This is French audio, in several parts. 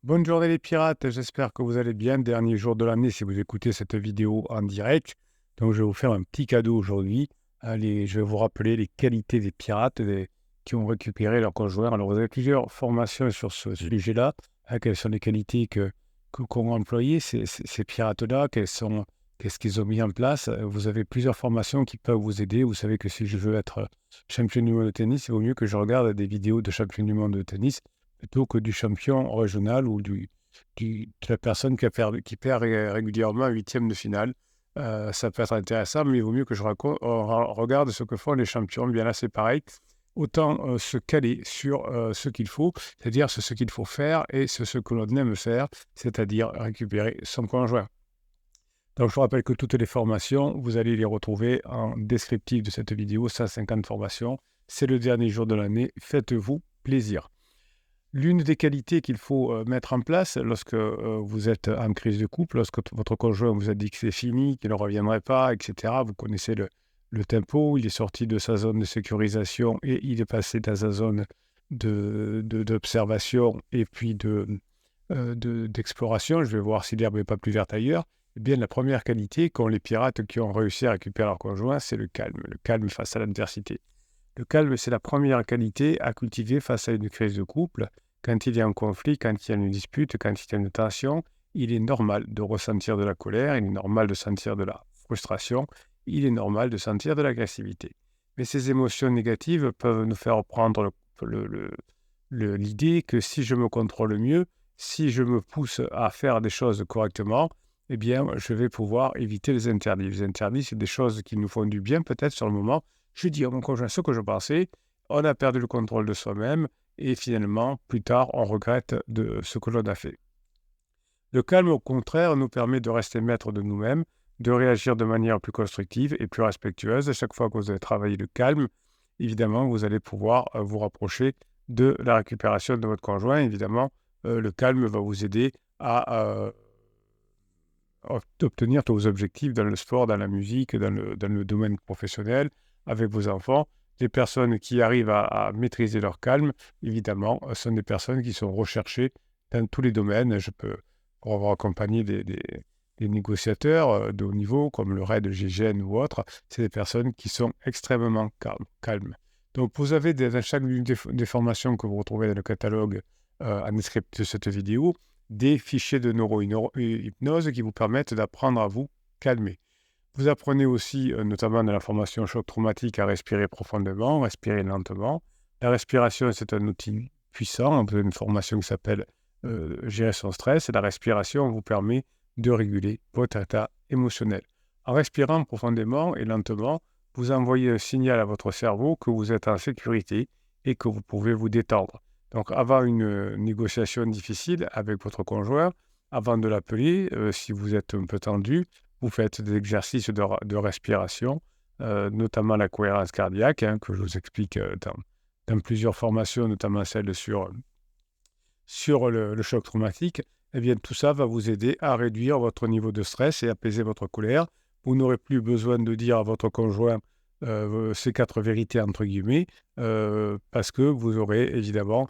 Bonne journée les pirates, j'espère que vous allez bien. Dernier jour de l'année si vous écoutez cette vidéo en direct. Donc je vais vous faire un petit cadeau aujourd'hui. Allez, je vais vous rappeler les qualités des pirates qui ont récupéré leur conjoint. Alors vous avez plusieurs formations sur ce sujet-là. Quelles sont les qualités qu'ont employées ces pirates-là, qu'est-ce qu'ils ont mis en place. Vous avez plusieurs formations qui peuvent vous aider. Vous savez que si je veux être champion du monde de tennis, il vaut mieux que je regarde des vidéos de champion du monde de tennis plutôt que du champion régional ou de la personne qui perd régulièrement un huitième de finale. Ça peut être intéressant, mais il vaut mieux que je regarde ce que font les champions. Bien là, c'est pareil. Autant se caler sur ce qu'il faut, c'est-à-dire ce qu'il faut faire et ce que l'on aime faire, c'est-à-dire récupérer son conjoint. Donc, je vous rappelle que toutes les formations, vous allez les retrouver en descriptif de cette vidéo, 150 formations. C'est le dernier jour de l'année, faites-vous plaisir. L'une des qualités qu'il faut mettre en place lorsque vous êtes en crise de couple, lorsque votre conjoint vous a dit que c'est fini, qu'il ne reviendrait pas, etc. Vous connaissez le tempo, il est sorti de sa zone de sécurisation et il est passé dans sa zone d'observation et puis d'exploration. Je vais voir si l'herbe n'est pas plus verte ailleurs. Eh bien, la première qualité qu'ont les pirates qui ont réussi à récupérer leur conjoint, c'est le calme face à l'adversité. Le calme, c'est la première qualité à cultiver face à une crise de couple. Quand il y a un conflit, quand il y a une dispute, quand il y a une tension, il est normal de ressentir de la colère, il est normal de sentir de la frustration, il est normal de sentir de l'agressivité. Mais ces émotions négatives peuvent nous faire prendre l'idée que si je me contrôle mieux, si je me pousse à faire des choses correctement, eh bien, je vais pouvoir éviter les interdits. Les interdits, c'est des choses qui nous font du bien peut-être sur le moment. Je dis à mon conjoint ce que je pensais, on a perdu le contrôle de soi-même et finalement, plus tard, on regrette de ce que l'on a fait. Le calme, au contraire, nous permet de rester maître de nous-mêmes, de réagir de manière plus constructive et plus respectueuse. À chaque fois que vous allez travailler le calme, évidemment, vous allez pouvoir vous rapprocher de la récupération de votre conjoint. Évidemment, le calme va vous aider à obtenir tous vos objectifs dans le sport, dans la musique, dans le domaine professionnel, avec vos enfants. Les personnes qui arrivent à maîtriser leur calme, évidemment, sont des personnes qui sont recherchées dans tous les domaines. Je peux avoir accompagné des négociateurs de haut niveau, comme le RAID, le GIGN ou autres. C'est des personnes qui sont extrêmement calmes. Donc, vous avez dans chacune des formations que vous retrouvez dans le catalogue en descriptif de cette vidéo, des fichiers de neuro-hypnose qui vous permettent d'apprendre à vous calmer. Vous apprenez aussi, notamment dans la formation choc traumatique, à respirer profondément, respirer lentement. La respiration, c'est un outil puissant. Vous avez une formation qui s'appelle Gérer son stress. Et la respiration vous permet de réguler votre état émotionnel. En respirant profondément et lentement, vous envoyez un signal à votre cerveau que vous êtes en sécurité et que vous pouvez vous détendre. Donc, avant une négociation difficile avec votre conjoint, avant de l'appeler, si vous êtes un peu tendu, vous faites des exercices de respiration, notamment la cohérence cardiaque, que je vous explique dans plusieurs formations, notamment celle sur le choc traumatique. Eh bien, tout ça va vous aider à réduire votre niveau de stress et apaiser votre colère. Vous n'aurez plus besoin de dire à votre conjoint ces 4 vérités, entre guillemets, parce que vous aurez évidemment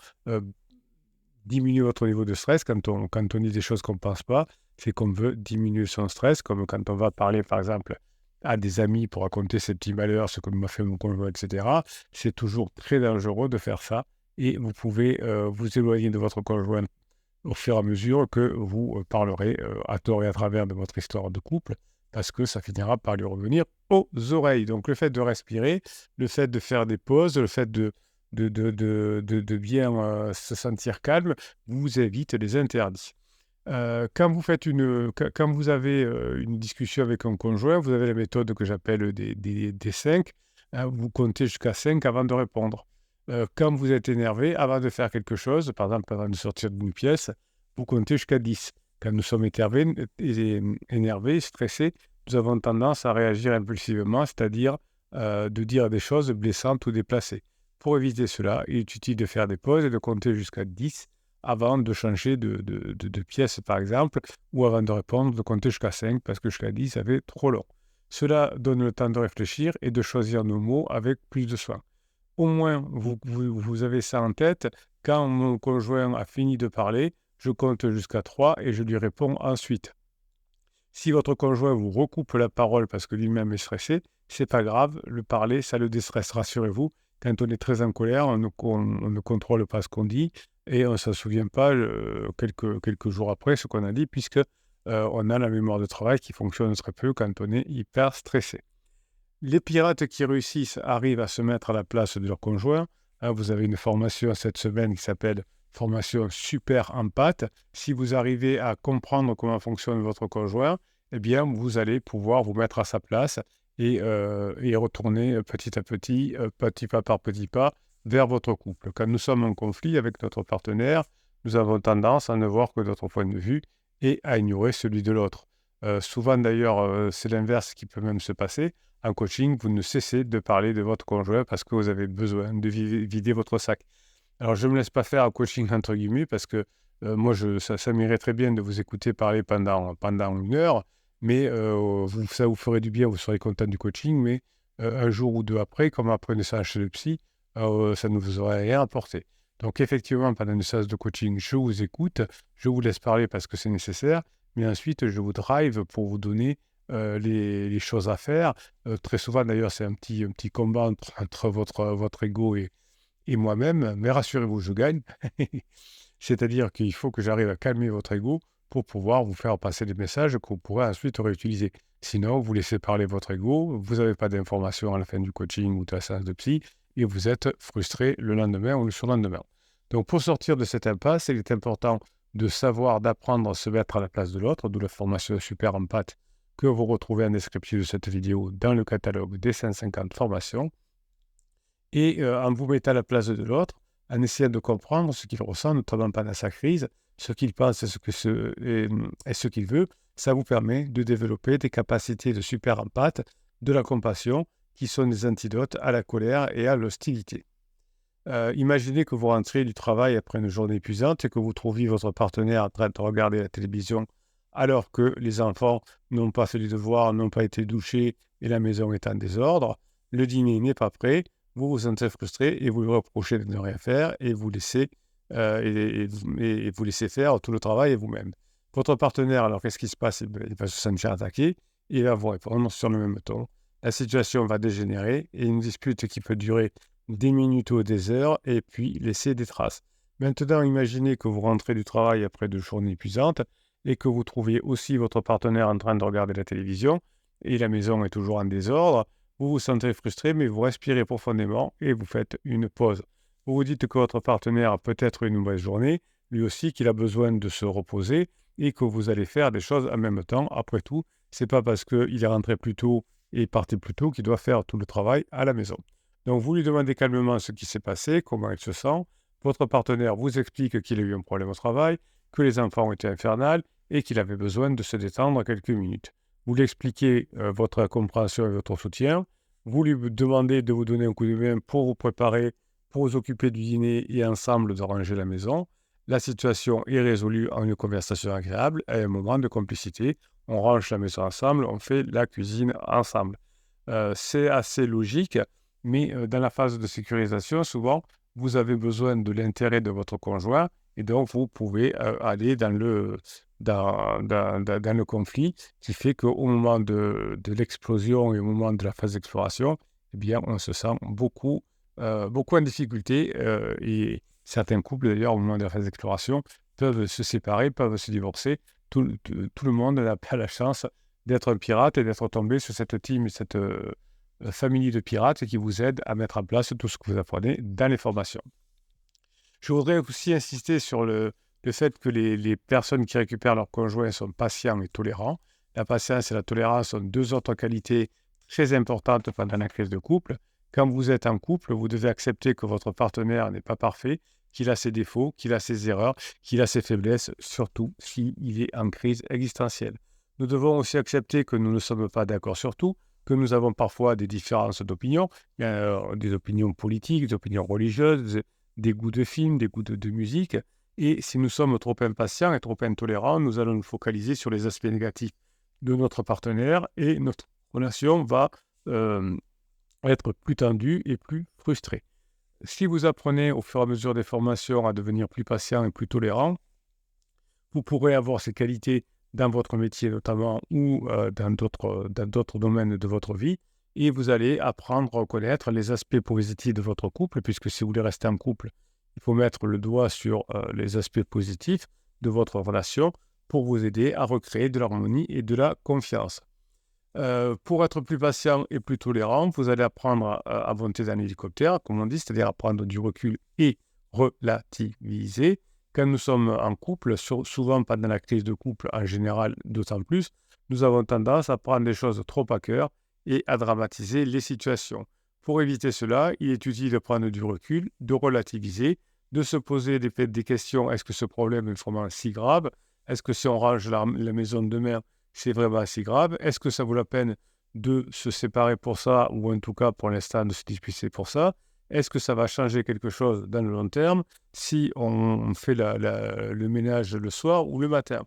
diminué votre niveau de stress. Quand on dit des choses qu'on ne pense pas, c'est qu'on veut diminuer son stress, comme quand on va parler, par exemple, à des amis pour raconter ses petits malheurs, ce que m'a fait mon conjoint, etc. C'est toujours très dangereux de faire ça et vous pouvez vous éloigner de votre conjoint au fur et à mesure que vous parlerez à tort et à travers de votre histoire de couple, parce que ça finira par lui revenir aux oreilles. Donc le fait de respirer, le fait de faire des pauses, le fait de bien se sentir calme, vous évite les interdits. Quand vous avez une discussion avec un conjoint, vous avez la méthode que j'appelle des 5. Vous comptez jusqu'à 5 avant de répondre. Quand vous êtes énervé, avant de faire quelque chose, par exemple avant de sortir d'une pièce, vous comptez jusqu'à 10. Quand nous sommes énervés, stressés, nous avons tendance à réagir impulsivement, c'est-à-dire de dire des choses blessantes ou déplacées. Pour éviter cela, il est utile de faire des pauses et de compter jusqu'à 10 avant de changer de pièce, par exemple, ou avant de répondre, de compter jusqu'à 5, parce que jusqu'à 10, ça fait trop long. Cela donne le temps de réfléchir et de choisir nos mots avec plus de soin. Au moins, vous avez ça en tête. Quand mon conjoint a fini de parler, je compte jusqu'à 3 et je lui réponds ensuite. Si votre conjoint vous recoupe la parole parce que lui-même est stressé, c'est pas grave, le parler, ça le déstresse, rassurez-vous. Quand on est très en colère, on ne contrôle pas ce qu'on dit et on ne se souvient pas quelques jours après ce qu'on a dit puisque on a la mémoire de travail qui fonctionne très peu quand on est hyper stressé. Les pirates qui réussissent arrivent à se mettre à la place de leur conjoint. Hein, vous avez une formation cette semaine qui s'appelle formation super empathe. Si vous arrivez à comprendre comment fonctionne votre conjoint, eh bien, vous allez pouvoir vous mettre à sa place et retourner petit à petit, petit pas par petit pas, vers votre couple. Quand nous sommes en conflit avec notre partenaire, nous avons tendance à ne voir que notre point de vue et à ignorer celui de l'autre. Souvent d'ailleurs, c'est l'inverse qui peut même se passer. En coaching, vous ne cessez de parler de votre conjoint parce que vous avez besoin de vider votre sac. Alors, je ne me laisse pas faire un coaching entre guillemets parce que moi, ça m'irait très bien de vous écouter parler pendant 1 heure, mais ça vous ferait du bien, vous serez content du coaching, mais un jour ou deux après, comme après une séance chez le psy, ça ne vous aurait rien apporté. Donc, effectivement, pendant une séance de coaching, je vous écoute, je vous laisse parler parce que c'est nécessaire, mais ensuite, je vous drive pour vous donner les choses à faire. Très souvent, d'ailleurs, c'est un petit combat entre votre ego et moi-même, mais rassurez-vous, je gagne. C'est-à-dire qu'il faut que j'arrive à calmer votre ego pour pouvoir vous faire passer des messages que vous pourrez ensuite réutiliser. Sinon, vous laissez parler votre ego, vous n'avez pas d'informations à la fin du coaching ou de la séance de psy, et vous êtes frustré le lendemain ou le surlendemain. Donc, pour sortir de cette impasse, il est important de savoir, d'apprendre à se mettre à la place de l'autre, d'où la formation super empathe que vous retrouvez en description de cette vidéo dans le catalogue des 150 formations. Et en vous mettant à la place de l'autre, en essayant de comprendre ce qu'il ressent, notamment pendant sa crise, ce qu'il pense et ce qu'il veut, ça vous permet de développer des capacités de super empathe, de la compassion, qui sont des antidotes à la colère et à l'hostilité. Imaginez que vous rentrez du travail après une journée épuisante et que vous trouviez votre partenaire en train de regarder la télévision alors que les enfants n'ont pas fait les devoirs, n'ont pas été douchés et la maison est en désordre. Le dîner n'est pas prêt, vous vous sentez frustré et vous lui reprochez de ne rien faire et vous laissez, vous laissez faire tout le travail et vous-même. Votre partenaire, alors qu'est-ce qui se passe? Il va se sentir attaqué, il va vous répondre sur le même ton. La situation va dégénérer et une dispute qui peut durer des minutes ou des heures et puis laisser des traces. Maintenant, imaginez que vous rentrez du travail après 2 journées épuisantes et que vous trouviez aussi votre partenaire en train de regarder la télévision et la maison est toujours en désordre. Vous vous sentez frustré, mais vous respirez profondément et vous faites une pause. Vous vous dites que votre partenaire a peut-être une mauvaise journée, lui aussi qu'il a besoin de se reposer et que vous allez faire des choses en même temps. Après tout, c'est pas parce qu'il est rentré plus tôt et est parti plus tôt qu'il doit faire tout le travail à la maison. Donc vous lui demandez calmement ce qui s'est passé, comment il se sent. Votre partenaire vous explique qu'il a eu un problème au travail, que les enfants ont été infernales et qu'il avait besoin de se détendre quelques minutes. Vous lui expliquez votre compréhension et votre soutien. Vous lui demandez de vous donner un coup de main pour vous préparer, pour vous occuper du dîner et ensemble de ranger la maison. La situation est résolue en une conversation agréable et un moment de complicité. On range la maison ensemble, on fait la cuisine ensemble. C'est assez logique, mais dans la phase de sécurisation, souvent, vous avez besoin de l'intérêt de votre conjoint et donc vous pouvez aller dans le conflit qui fait qu'au moment de l'explosion et au moment de la phase d'exploration, eh bien, on se sent beaucoup en difficulté et certains couples, d'ailleurs, au moment de la phase d'exploration, peuvent se séparer, peuvent se divorcer. Tout le monde n'a pas la chance d'être un pirate et d'être tombé sur cette team, cette famille de pirates qui vous aide à mettre en place tout ce que vous apprenez dans les formations. Je voudrais aussi insister sur le fait que les personnes qui récupèrent leur conjoint sont patients et tolérants. La patience et la tolérance sont deux autres qualités très importantes pendant la crise de couple. Quand vous êtes en couple, vous devez accepter que votre partenaire n'est pas parfait, qu'il a ses défauts, qu'il a ses erreurs, qu'il a ses faiblesses, surtout s'il est en crise existentielle. Nous devons aussi accepter que nous ne sommes pas d'accord sur tout, que nous avons parfois des différences d'opinion, des opinions politiques, des opinions religieuses, des goûts de films, des goûts de musique. Et si nous sommes trop impatients et trop intolérants, nous allons nous focaliser sur les aspects négatifs de notre partenaire et notre relation va être plus tendue et plus frustrée. Si vous apprenez au fur et à mesure des formations à devenir plus patient et plus tolérant, vous pourrez avoir ces qualités dans votre métier notamment ou dans d'autres domaines de votre vie. Et vous allez apprendre à reconnaître les aspects positifs de votre couple, puisque si vous voulez rester en couple, il faut mettre le doigt sur les aspects positifs de votre relation pour vous aider à recréer de l'harmonie et de la confiance. Pour être plus patient et plus tolérant, vous allez apprendre à monter dans l'hélicoptère, comme on dit, c'est-à-dire à prendre du recul et relativiser. Quand nous sommes en couple, souvent pendant la crise de couple en général, d'autant plus, nous avons tendance à prendre les choses trop à cœur et à dramatiser les situations. Pour éviter cela, il est utile de prendre du recul, de relativiser, de se poser des questions. Est-ce que ce problème est vraiment si grave? Est-ce que si on range la maison demain, c'est vraiment si grave? Est-ce que ça vaut la peine de se séparer pour ça, ou en tout cas pour l'instant de se disputer pour ça? Est-ce que ça va changer quelque chose dans le long terme si on fait le ménage le soir ou le matin?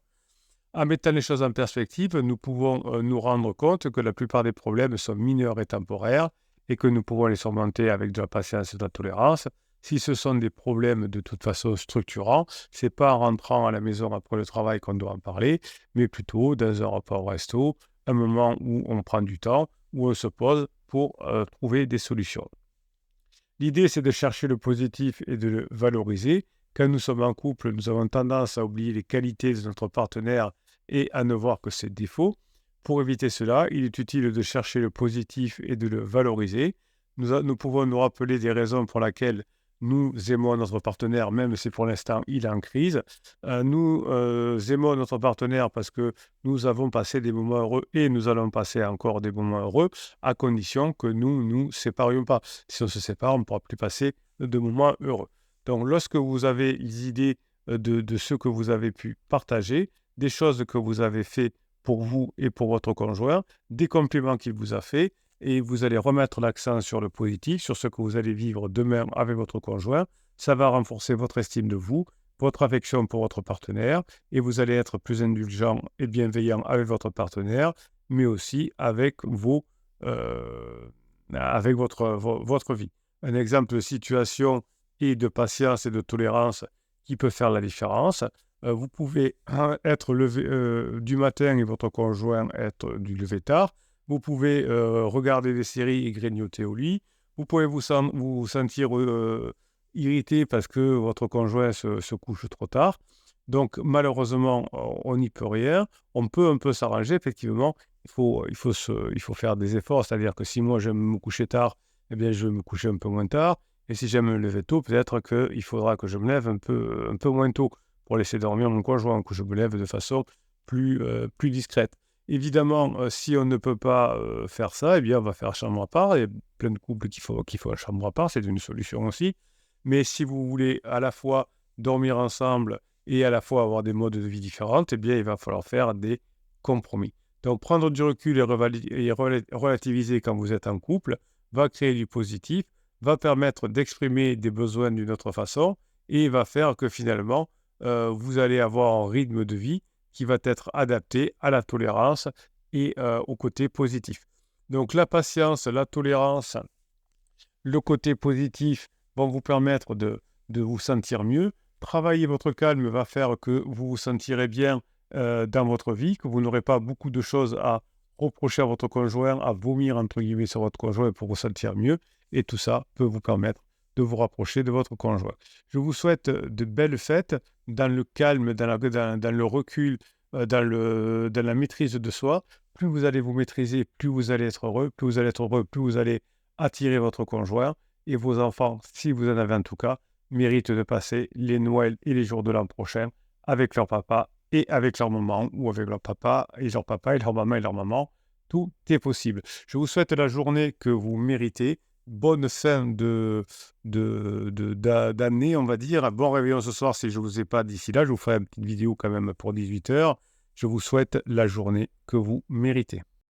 En mettant les choses en perspective, nous pouvons nous rendre compte que la plupart des problèmes sont mineurs et temporaires et que nous pouvons les surmonter avec de la patience et de la tolérance. Si ce sont des problèmes de toute façon structurants, ce n'est pas en rentrant à la maison après le travail qu'on doit en parler, mais plutôt dans un repas au resto, un moment où on prend du temps, où on se pose pour trouver des solutions. L'idée, c'est de chercher le positif et de le valoriser. Quand nous sommes en couple, nous avons tendance à oublier les qualités de notre partenaire et à ne voir que ses défauts. Pour éviter cela, il est utile de chercher le positif et de le valoriser. Nous pouvons nous rappeler des raisons pour lesquelles nous aimons notre partenaire, même si pour l'instant il est en crise. Nous aimons notre partenaire parce que nous avons passé des moments heureux et nous allons passer encore des moments heureux, à condition que nous ne nous séparions pas. Si on se sépare, on ne pourra plus passer de moments heureux. Donc, lorsque vous avez les idées de ce que vous avez pu partager, des choses que vous avez fait pour vous et pour votre conjoint, des compliments qu'il vous a fait, et vous allez remettre l'accent sur le positif, sur ce que vous allez vivre demain avec votre conjoint. Ça va renforcer votre estime de vous, votre affection pour votre partenaire, et vous allez être plus indulgent et bienveillant avec votre partenaire, mais aussi avec avec votre vie. Un exemple de situation et de patience et de tolérance qui peut faire la différence. Vous pouvez être levé du matin et votre conjoint être du lever tard. Vous pouvez regarder des séries et grignoter au lit. Vous pouvez vous sentir irrité parce que votre conjoint se couche trop tard. Donc, malheureusement, on n'y peut rien. On peut un peu s'arranger, effectivement. Il faut faire des efforts. C'est-à-dire que si moi, j'aime me coucher tard, eh bien, je vais me coucher un peu moins tard. Et si j'aime me lever tôt, peut-être qu'il faudra que je me lève un peu moins tôt pour laisser dormir mon conjoint, que je me lève de façon plus discrète. Évidemment, si on ne peut pas faire ça, eh bien, on va faire chambre à part. Il y a plein de couples qui font la chambre à part, c'est une solution aussi. Mais si vous voulez à la fois dormir ensemble et à la fois avoir des modes de vie différents, eh bien, il va falloir faire des compromis. Donc, prendre du recul et relativiser quand vous êtes en couple va créer du positif, va permettre d'exprimer des besoins d'une autre façon et va faire que finalement, vous allez avoir un rythme de vie qui va être adapté à la tolérance et au côté positif. Donc la patience, la tolérance, le côté positif vont vous permettre de vous sentir mieux. Travailler votre calme va faire que vous vous sentirez bien dans votre vie, que vous n'aurez pas beaucoup de choses à reprocher à votre conjoint, à vomir entre guillemets sur votre conjoint pour vous sentir mieux. Et tout ça peut vous permettre de vous rapprocher de votre conjoint. Je vous souhaite de belles fêtes dans le calme, dans le recul, dans la maîtrise de soi. Plus vous allez vous maîtriser, plus vous allez être heureux. Plus vous allez être heureux, plus vous allez attirer votre conjoint. Et vos enfants, si vous en avez en tout cas, méritent de passer les Noëls et les jours de l'an prochain avec leur papa et avec leur maman, ou avec leur papa et leur maman et leur maman. Tout est possible. Je vous souhaite la journée que vous méritez. Bonne fin d'année, on va dire. Bon réveillon ce soir si je ne vous ai pas d'ici là. Je vous ferai une petite vidéo quand même pour 18h. Je vous souhaite la journée que vous méritez.